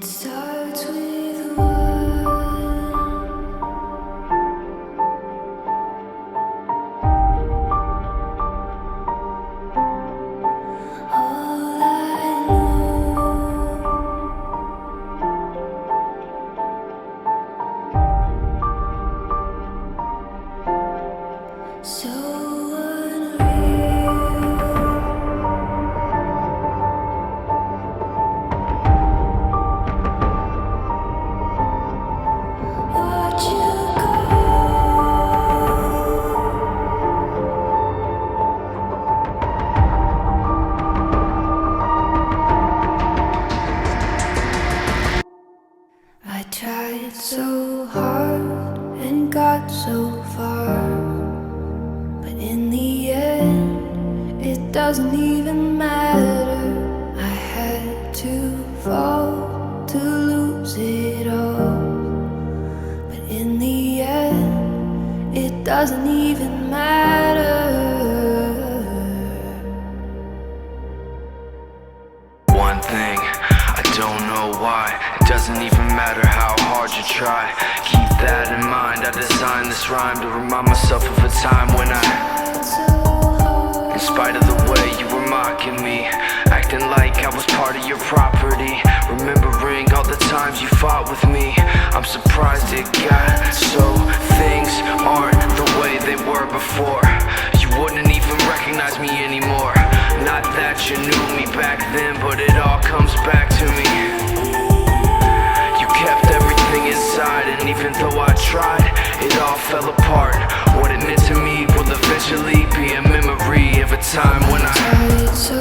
It starts with one. All I know, so unreal. Watch you go. I tried so hard and got so far, but in the end, it doesn't even matter. I had to fall to lose it all, but in the end, it doesn't even matter. One thing, I don't know why. It doesn't even matter how hard you try. Keep that in mind. I designed this rhyme to remind myself of a time when in spite of the way you were mocking me, acting like I was part of your property, remembering all the times you fought with me, I'm surprised it got so. Things aren't the way they were before. You wouldn't even recognize me anymore. Not that you knew me back then, but it all comes back to me. You kept everything inside, and even though I tried, it all fell apart. What it meant to me will eventually be a memory of a time when I Tried so